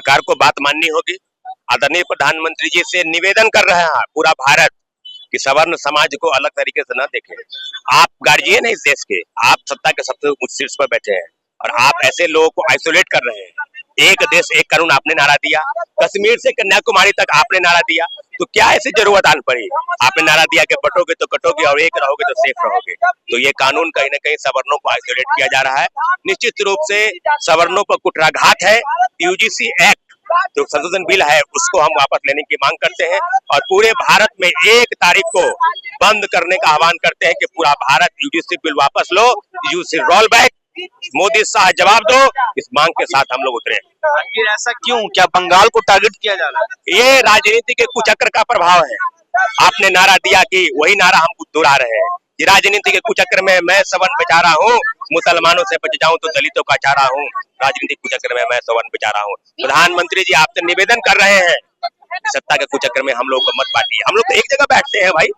सरकार को बात माननी होगी। आदरणीय प्रधानमंत्री जी से निवेदन कर रहे हैं पूरा भारत कि सवर्ण समाज को अलग तरीके से न देखें। आप गार्जियन है इस देश के, आप सत्ता के सबसे उच्च शीर्ष पर बैठे हैं और आप ऐसे लोगों को आइसोलेट कर रहे हैं। एक देश एक कानून आपने नारा दिया, कश्मीर से कन्याकुमारी तक आपने नारा दिया, तो क्या ऐसी जरूरत आन पड़ी? आपने नारा दिया कि बटोगे तो कटोगे और एक रहोगे तो सेफ रहोगे। तो ये कानून कहीं न कहीं सवर्णों को आइसोलेट किया जा रहा है। निश्चित रूप से सवर्णों पर कुठाराघात है। यूजीसी एक्ट जो संशोधन बिल है उसको हम वापस लेने की मांग करते हैं और पूरे भारत में 1 तारीख को बंद करने का आह्वान करते हैं कि पूरा भारत यूजीसी बिल वापस लो, UGC roll back. Modi Shah जवाब दो, इस मांग के साथ हम लोग उतरे। आखिर ऐसा क्यों? क्या बंगाल को टारगेट किया जा रहा है? ये राजनीति के कुचक्र का प्रभाव है। आपने नारा दिया कि वही नारा हम दोहरा रहे हैं। ये राजनीति के कुचक्र में मैं सवर्ण बेचारा हूँ, मुसलमानों से बच जाऊं तो दलितों का चारा हूँ। राजनीतिक कुचक्र में मैं सवर्ण बेचारा हूँ। प्रधानमंत्री जी आपसे निवेदन कर रहे हैं, सत्ता के कुचक्र में हम लोग को मत बांटिए। हम लोग तो एक जगह बैठते हैं भाई,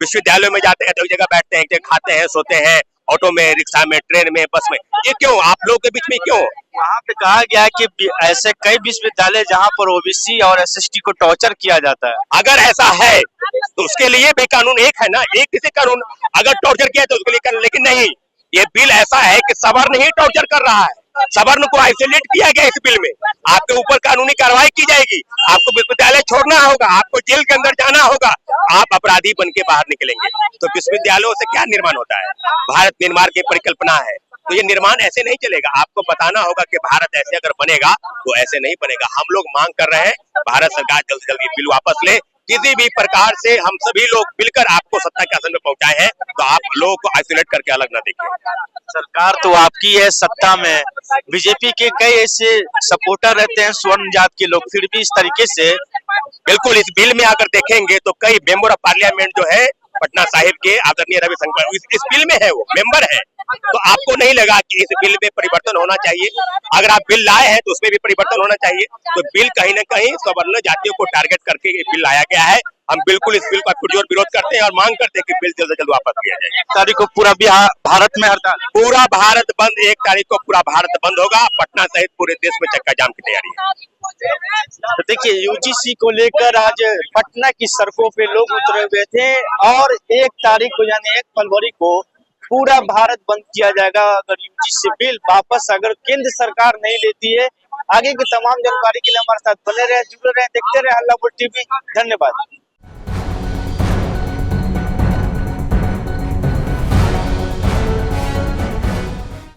विश्वविद्यालय में जाते हैं तो एक जगह बैठते हैं, एक जगह खाते हैं, सोते हैं, ऑटो में, रिक्शा में, ट्रेन में, बस में। ये क्यों आप लोगों के बीच में क्यों? वहाँ पे कहा गया है कि ऐसे कई विश्वविद्यालय जहाँ पर ओबीसी और एसएसटी को टॉर्चर किया जाता है। अगर ऐसा है तो उसके लिए भी कानून एक है ना, एक किसी कानून अगर टॉर्चर किया तो उसके लिए कानून, लेकिन नहीं, ये बिल ऐसा है कि सवर्ण ही टॉर्चर कर रहा है। सवर्ण को आइसोलेट किया गया इस बिल में। आपके ऊपर कानूनी कार्रवाई की जाएगी, आपको विश्वविद्यालय छोड़ना होगा, आपको जेल के अंदर जाना होगा, आप अपराधी बन के बाहर निकलेंगे। तो विश्वविद्यालयों से क्या निर्माण होता है? भारत निर्माण की परिकल्पना है, तो ये निर्माण ऐसे नहीं चलेगा। आपको बताना होगा कि भारत ऐसे अगर बनेगा तो ऐसे नहीं बनेगा। हम लोग मांग कर रहे हैं भारत सरकार जल्द से जल्द ये बिल वापस ले। किसी भी प्रकार से हम सभी लोग मिलकर आपको सत्ता के आसन में पहुंचाए हैं, तो आप लोगों को आइसोलेट करके अलग न देखें। सरकार तो आपकी है सत्ता में, बीजेपी के कई ऐसे सपोर्टर रहते हैं स्वर्ण जात के लोग, फिर भी इस तरीके से बिल्कुल इस बिल में अगर देखेंगे तो कई मेंबर ऑफ पार्लियामेंट जो है पटना साहिब के आदरणीय रविशंकर इस बिल में है, वो मेंबर है। तो आपको नहीं लगा कि इस बिल में परिवर्तन होना चाहिए? अगर आप बिल लाए हैं तो उसमें भी परिवर्तन होना चाहिए। तो बिल कहीं न कहीं सवर्ण जातियों को टारगेट करके ये बिल लाया गया है। हम बिल्कुल इस बिल का पुरजोर विरोध करते हैं और मांग करते हैं कि बिल जल्द से जल्द वापस लिया जाए। 1 तारीख को पूरा भारत में हड़ताल, पूरा भारत बंद, 1 तारीख को पूरा भारत बंद होगा। पटना सहित पूरे देश में चक्का जाम की तैयारी है। तो देखिए यूजीसी को लेकर आज पटना की सड़कों पे लोग उतरे हुए थे और 1 तारीख को यानी 1 फरवरी को पूरा भारत बंद किया जाएगा अगर यूजीसी बिल वापस अगर केंद्र सरकार नहीं लेती है। आगे की तमाम जानकारी के लिए हमारे साथ बने रहे, जुड़े रहे, देखते रहे हल्ला बोल टीवी। धन्यवाद।